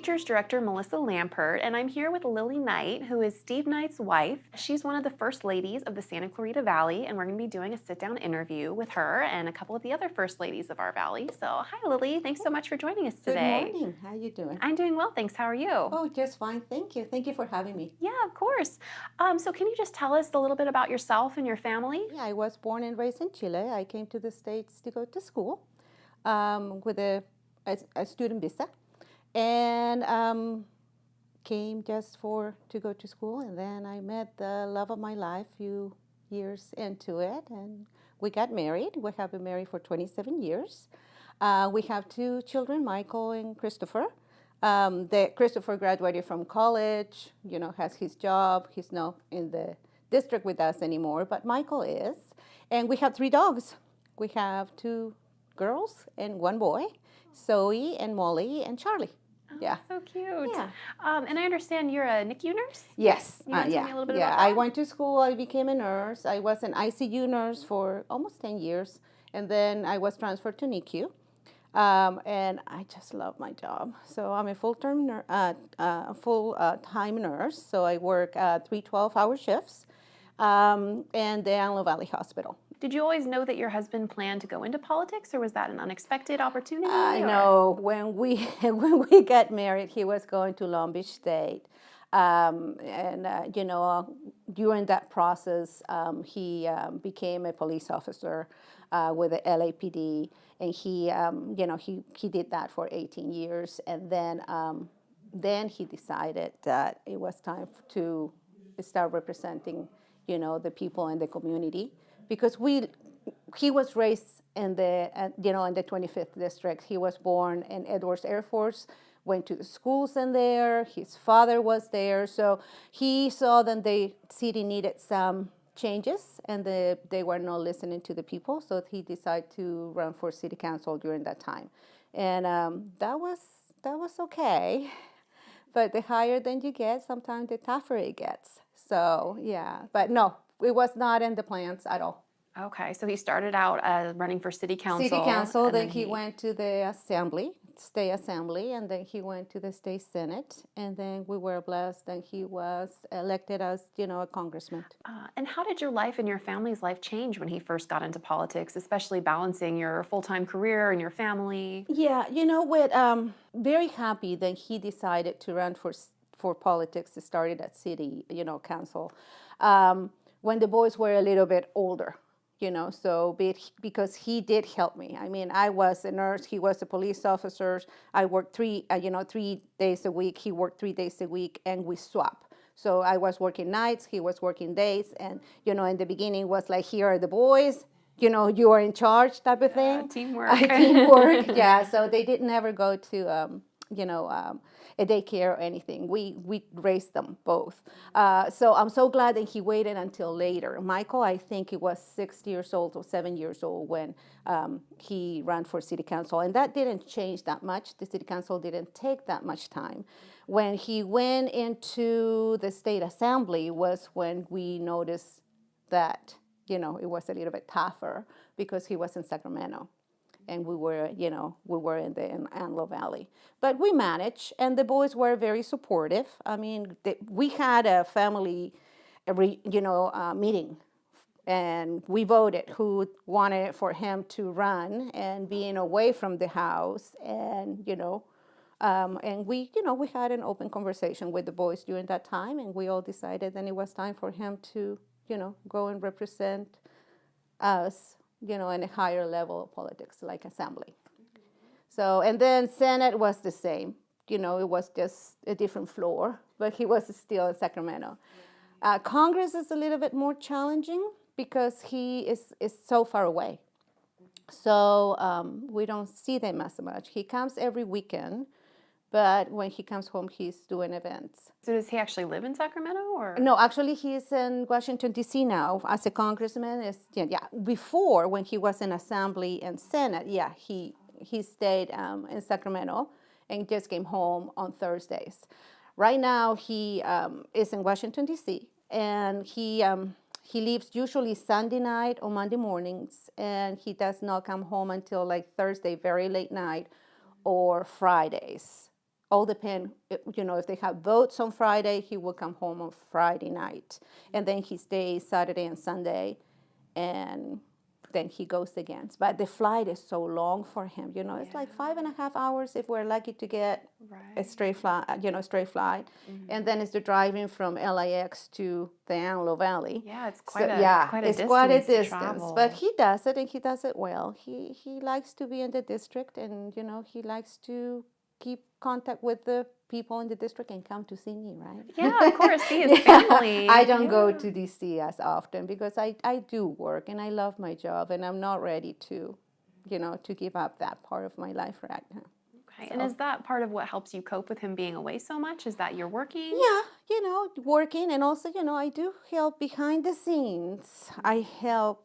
features director Melissa Lampert, and I'm here with Lily Knight, who is Steve Knight's wife. She's one of the first ladies of the Santa Clarita Valley, and we're going to be doing a sit-down interview with her and a couple of the other first ladies of our valley. So, hi Lily, thanks so much for joining us today. Good morning. How are you doing? I'm doing well, thanks. How are you? Oh, just fine. Thank you. Thank you for having me. Yeah, of course. So can you just tell us a little bit about yourself and your family? Yeah, I was born and raised in Chile. I came to the States to go to school with a student visa, and came just to go to school. And then I met the love of my life a few years into it, and we got married. We have been married for 27 years. We have two children, Michael and Christopher. Christopher graduated from college, has his job. He's not in the district with us anymore, but Michael is. And we have three dogs. We have two girls and one boy, Zoe and Molly and Charlie. Oh, yeah. So cute. Yeah. And I understand you're a NICU nurse? Yes. You want to tell me a little bit yeah. about that? I went to school. I became a nurse. I was an ICU nurse for almost 10 years, and then I was transferred to NICU. And I just love my job. So I'm a full-time nurse. So I work 3 12-hour shifts and the Antelope Valley Hospital. Did you always know that your husband planned to go into politics, or was that an unexpected opportunity? No, when we got married, he was going to Long Beach State. During that process, he became a police officer with the LAPD, and he did that for 18 years, and then he decided that it was time to start representing, the people in the community, because he was raised in the in the 25th district. He was born in Edwards Air Force, went to the schools in there. His father was there, so he saw that the city needed some changes, and they were not listening to the people. So he decided to run for city council during that time, and that was okay. But the higher than you get, sometimes the tougher it gets. So yeah, but no, it was not in the plans at all. Okay, so he started out running for city council. City council, then he went to the state assembly, and then he went to the state senate, and then we were blessed, and he was elected as, a congressman. And how did your life and your family's life change when he first got into politics, especially balancing your full-time career and your family? Yeah, very happy that he decided to run for politics. He started at city, council, when the boys were a little bit older. Because he did help me. I mean, I was a nurse, he was a police officer. I worked 3 days a week, he worked 3 days a week, and we swap. So I was working nights, he was working days, and, in the beginning was like, here are the boys, you are in charge type of thing. Teamwork. Teamwork, yeah. So they did never go to, a daycare or anything. We raised them both. So I'm so glad that he waited until later. Michael, I think he was 6 years old or 7 years old when he ran for city council. And that didn't change that much. The city council didn't take that much time. When he went into the state assembly was when we noticed that, it was a little bit tougher because he was in Sacramento. And we were in the Antelope Valley. But we managed, and the boys were very supportive. I mean, we had a family, meeting, and we voted who wanted for him to run and being away from the house, and and we had an open conversation with the boys during that time, and we all decided that it was time for him to, go and represent us, in a higher level of politics, like assembly. So, and then Senate was the same. It was just a different floor, but he was still in Sacramento. Congress is a little bit more challenging because he is so far away. So we don't see them as much. He comes every weekend, but when he comes home, he's doing events. So does he actually live in Sacramento, or? No, actually, he's in Washington, D.C. now as a congressman. Before, when he was in Assembly and Senate, he stayed in Sacramento and just came home on Thursdays. Right now, he is in Washington, D.C., and he leaves usually Sunday night or Monday mornings, and he does not come home until like Thursday, very late night, or Fridays. all depend, if they have votes on Friday, he will come home on Friday night. And then he stays Saturday and Sunday, and then he goes again. But the flight is so long for him, it's like 5.5 hours if we're lucky to get a straight flight, straight flight. And then it's the driving from LAX to the Antelope Valley. Yeah, it's quite a distance to travel. But he does it, and he does it well. He likes to be in the district, and, he likes to keep contact with the people in the district and come to see me, right? Yeah, of course, see his family. I don't go to DC as often because I do work and I love my job, and I'm not ready to, to give up that part of my life right now. Okay, and is that part of what helps you cope with him being away so much? Is that you're working? Yeah, working, and also, I do help behind the scenes. I help,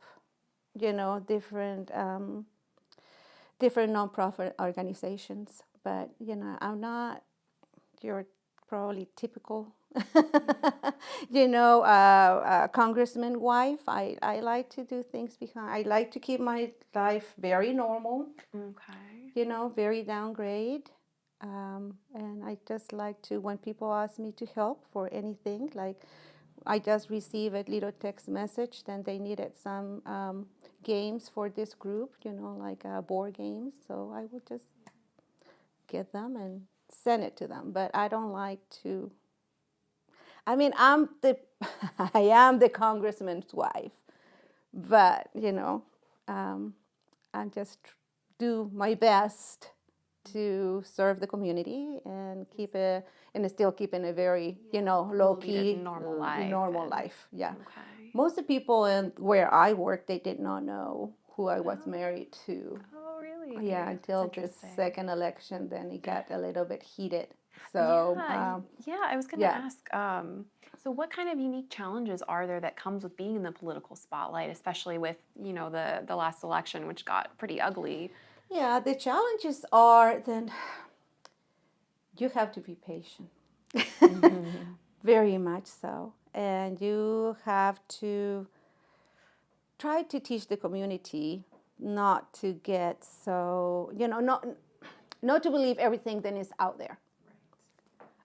different nonprofit organizations. But, I'm not your probably typical, congressman wife. I like to do things behind. I like to keep my life very normal. Okay. Very downgrade. And I just like to, when people ask me to help for anything, like I just received a little text message, then they needed some games for this group, like board games. So I would just get them and send it to them. But I don't like to, I am the congressman's wife, but, I just do my best to serve the community and still keeping a very, low-key, normal life. Yeah. Okay. Most of the people where I work, they did not know who I was married to. Oh, really? Yeah, until the second election, then it got a little bit heated. So I was going to ask, so what kind of unique challenges are there that comes with being in the political spotlight, especially with, the last election, which got pretty ugly? Yeah, the challenges are then you have to be patient. Very much so. And you have to try to teach the community not to get so, not to believe everything that is out there.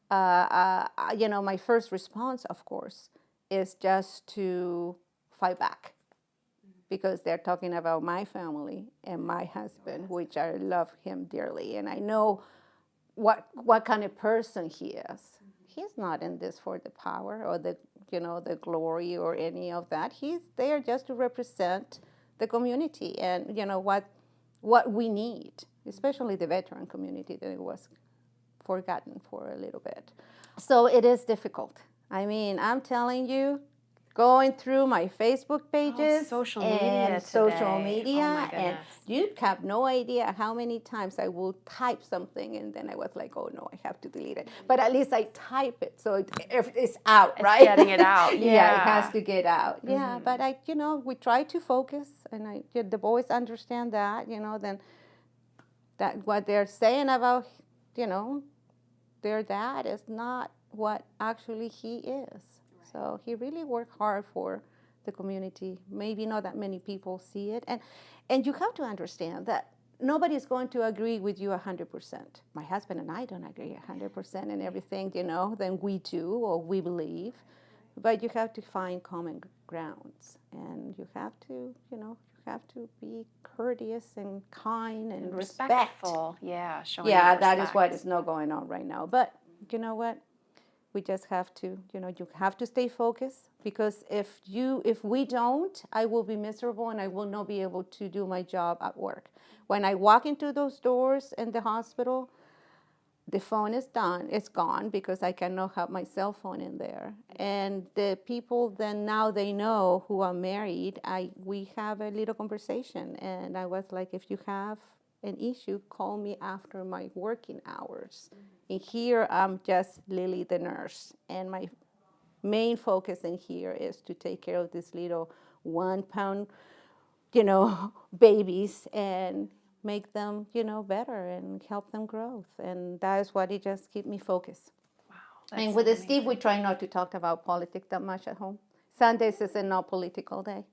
My first response, of course, is just to fight back, because they're talking about my family and my husband, which I love him dearly, and I know what kind of person he is. He's not in this for the power or the glory or any of that. He's there just to represent the community and what we need, especially the veteran community that was forgotten for a little bit. So it is difficult. I'm telling you, going through my Facebook pages, social media and you have no idea how many times I will type something and then I was like, oh no, I have to delete it. But at least I type it, so it's out, right? It's getting it out. Yeah, it has to get out. Yeah, but we try to focus, and the boys understand that, then that what they're saying about, their dad is not what actually he is. So he really worked hard for the community. Maybe not that many people see it. And you have to understand that nobody's going to agree with you 100%. My husband and I don't agree 100% in everything, than we do or we believe. But you have to find common grounds. And you have to, be courteous and kind and respectful. Yeah, showing that is what is not going on right now. But you know what? We just have to, you have to stay focused, because if we don't, I will be miserable and I will not be able to do my job at work. When I walk into those doors in the hospital, the phone is gone, because I cannot have my cell phone in there. And the people then, now they know who are married, we have a little conversation. And I was like, if you have an issue, call me after my working hours. And here I'm just Lily the nurse, and my main focus in here is to take care of these little 1 pound, babies, and make them, better and help them grow. And that is what it just keep me focused. Wow. And with Steve, we try not to talk about politics that much at home. Sundays is a not political day.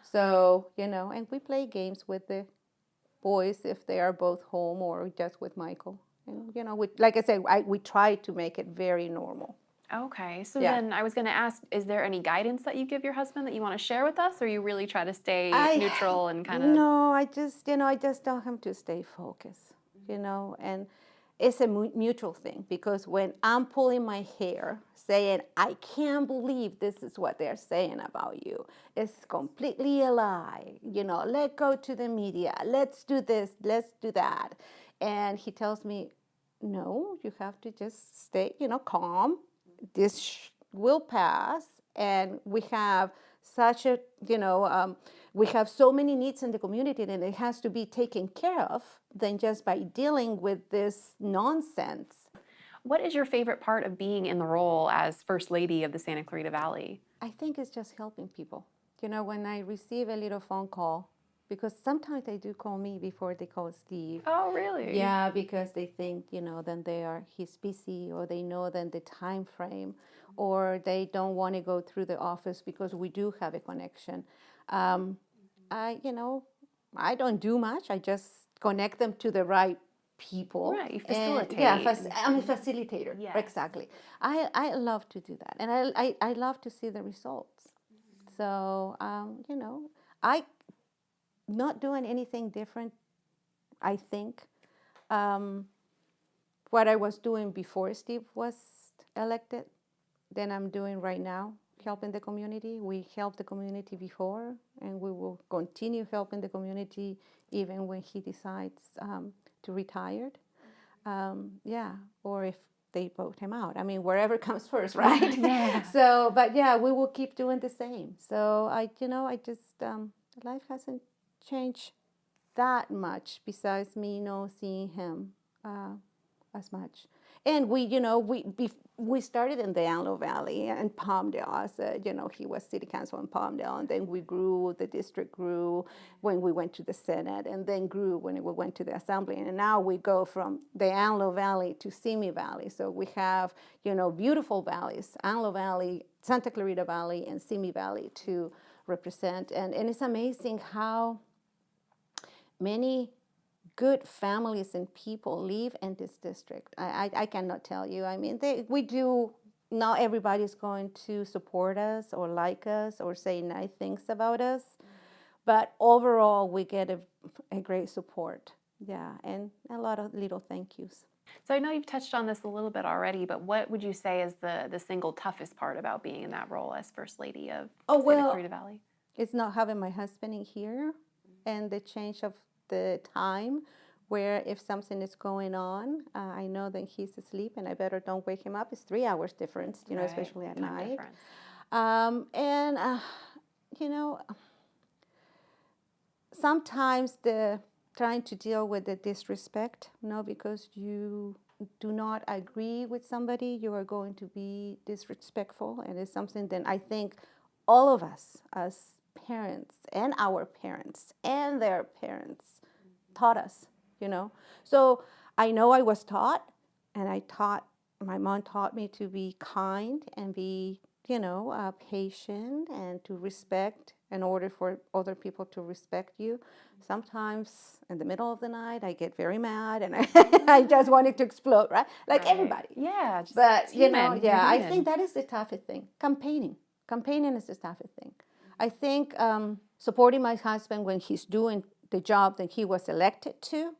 So, and we play games with the boys if they are both home, or just with Michael. And, like I said, we try to make it very normal. Okay, so Yeah. then I was going to ask, is there any guidance that you give your husband that you want to share with us, or you really try to stay neutral and kind of? No, I just tell him to stay focused, and it's a mutual thing, because when I'm pulling my hair saying, I can't believe this is what they're saying about you, it's completely a lie, let go to the media, let's do this, let's do that. And he tells me, no, you have to just stay, calm. This will pass, and we have such a, we have so many needs in the community, and it has to be taken care of than just by dealing with this nonsense. What is your favorite part of being in the role as First Lady of the Santa Clarita Valley? I think it's just helping people. When I receive a little phone call, because sometimes they do call me before they call Steve. Oh, really? Yeah, because they think, then he's busy, or they know then the time frame, or they don't want to go through the office because we do have a connection. I don't do much. I just connect them to the right people. Right, you facilitate. I'm a facilitator. Yes. Exactly. I love to do that, and I love to see the results. So, I not doing anything different, I think. What I was doing before Steve was elected, than I'm doing right now, helping the community. We helped the community before, and we will continue helping the community even when he decides to retire. Or if they vote him out. I mean, wherever comes first, right? Yeah. So, but yeah, we will keep doing the same. So I just, life hasn't changed that much besides me, seeing him as much. And we started in the Antelope Valley and Palmdale. As he was city council in Palmdale, and then we grew. The district grew when we went to the Senate, and then grew when we went to the Assembly. And now we go from the Antelope Valley to Simi Valley. So we have beautiful valleys: Antelope Valley, Santa Clarita Valley, and Simi Valley to represent. And it's amazing how many good families and people live in this district. I cannot tell you. I mean, we do. Not everybody's going to support us or like us or say nice things about us, but overall we get a great support. Yeah, and a lot of little thank yous. So I know you've touched on this a little bit already, but what would you say is the single toughest part about being in that role as First Lady of Santa Clarita Valley? It's not having my husband in here, and the change of the time, where if something is going on, I know that he's asleep and I better don't wake him up. It's 3 hours difference, Right. especially at Time night. difference. Sometimes the trying to deal with the disrespect, because you do not agree with somebody, you are going to be disrespectful, and it's something that I think all of us as parents and our parents and their parents taught us, So I know I was taught, and my mom taught me to be kind and be, patient and to respect in order for other people to respect you. Sometimes in the middle of the night, I get very mad and I just wanted to explode, right? Like everybody. Yeah. But, human. I think that is the toughest thing. Campaigning is the toughest thing. I think supporting my husband when he's doing the job that he was elected to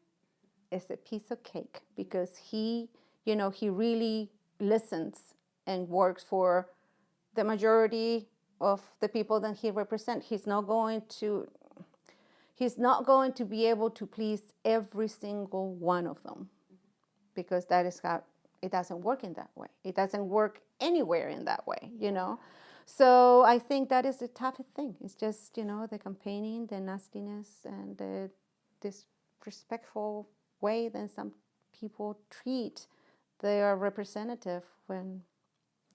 is a piece of cake, because he really listens and works for the majority of the people that he represents. He's not going to be able to please every single one of them, because that is how it doesn't work in that way. It doesn't work anywhere in that way, So I think that is the toughest thing. It's just, the campaigning, the nastiness, and the disrespectful way that some people treat their representative when,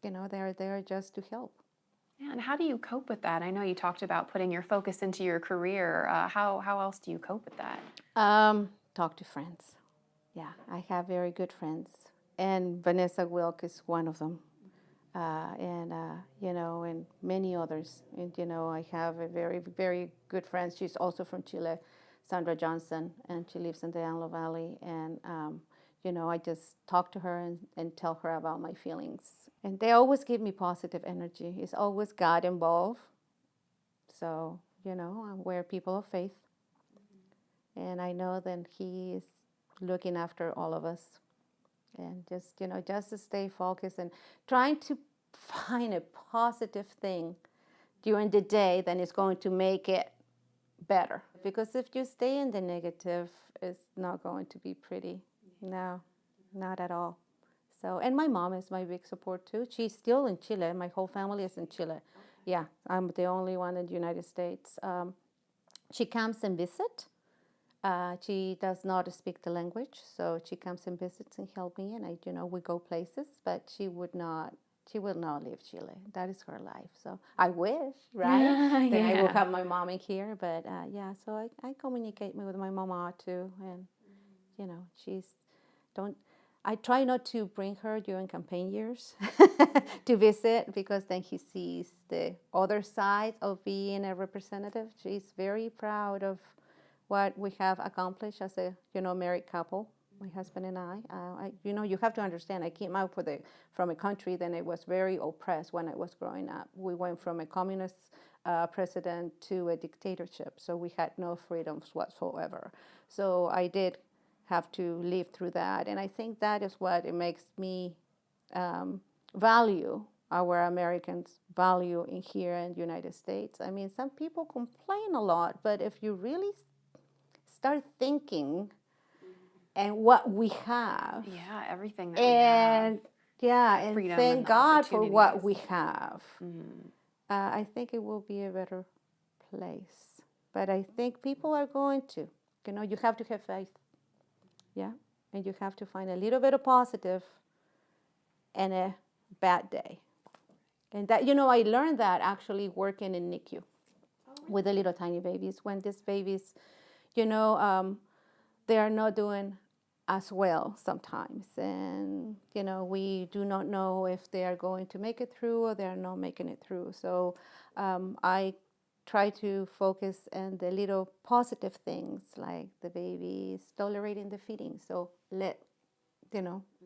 they're there just to help. Yeah, and how do you cope with that? I know you talked about putting your focus into your career. How else do you cope with that? Talk to friends. Yeah, I have very good friends, and Vanessa Wilk is one of them. And many others. And, I have a very, very good friend. She's also from Chile, Sandra Johnson, and she lives in the Antelope Valley. And I just talk to her and tell her about my feelings. And they always give me positive energy. It's always God involved. So, we're people of faith. And I know that He is looking after all of us. And just to stay focused and trying to find a positive thing during the day, then it's going to make it better. Because if you stay in the negative, it's not going to be pretty. No, not at all. So, and my mom is my big support too. She's still in Chile. My whole family is in Chile. Yeah, I'm the only one in the United States. She comes and visits. She does not speak the language, so she comes and visits and help me, and we go places. But she will not leave Chile. That is her life. So I wish, right? Then I will have my mom in here. But so I communicate with my mama too, and I try not to bring her during campaign years to visit, because then he sees the other side of being a representative. She's very proud of what we have accomplished as a married couple, my husband and I. You have to understand, I came out from a country that it was very oppressed when I was growing up. We went from a communist president to a dictatorship, so we had no freedoms whatsoever. So I did have to live through that, and I think that is what it makes me value our Americans value in here in the United States. I mean, some people complain a lot, but if you really start thinking and what we have, everything that we have, and freedom thank and God for what we opportunities. have, I think it will be a better place. But I think people are going to, you have to have faith. Yeah, and you have to find a little bit of positive in a bad day. And that, I learned that actually working in NICU with the little tiny babies. When these babies, they are not doing as well sometimes. And, we do not know if they are going to make it through or they are not making it through. So I try to focus on the little positive things, like the baby is tolerating the feeding. So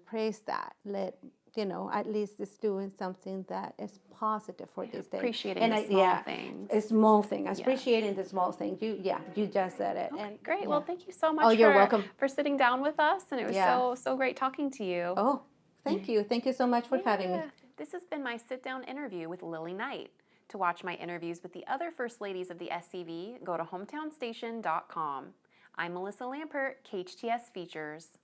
praise that. At least it's doing something that is positive for this day. Appreciating the small things. A small thing. Appreciating the small things. You just said it. Okay, And, great. Well, thank you so much you're welcome. for sitting down with us, and it was so great talking to you. Oh, thank you. Thank you so much for having me. This has been my sit-down interview with Lily Knight. To watch my interviews with the other First Ladies of the SCV, go to hometownstation.com. I'm Melissa Lampert, KHTS Features.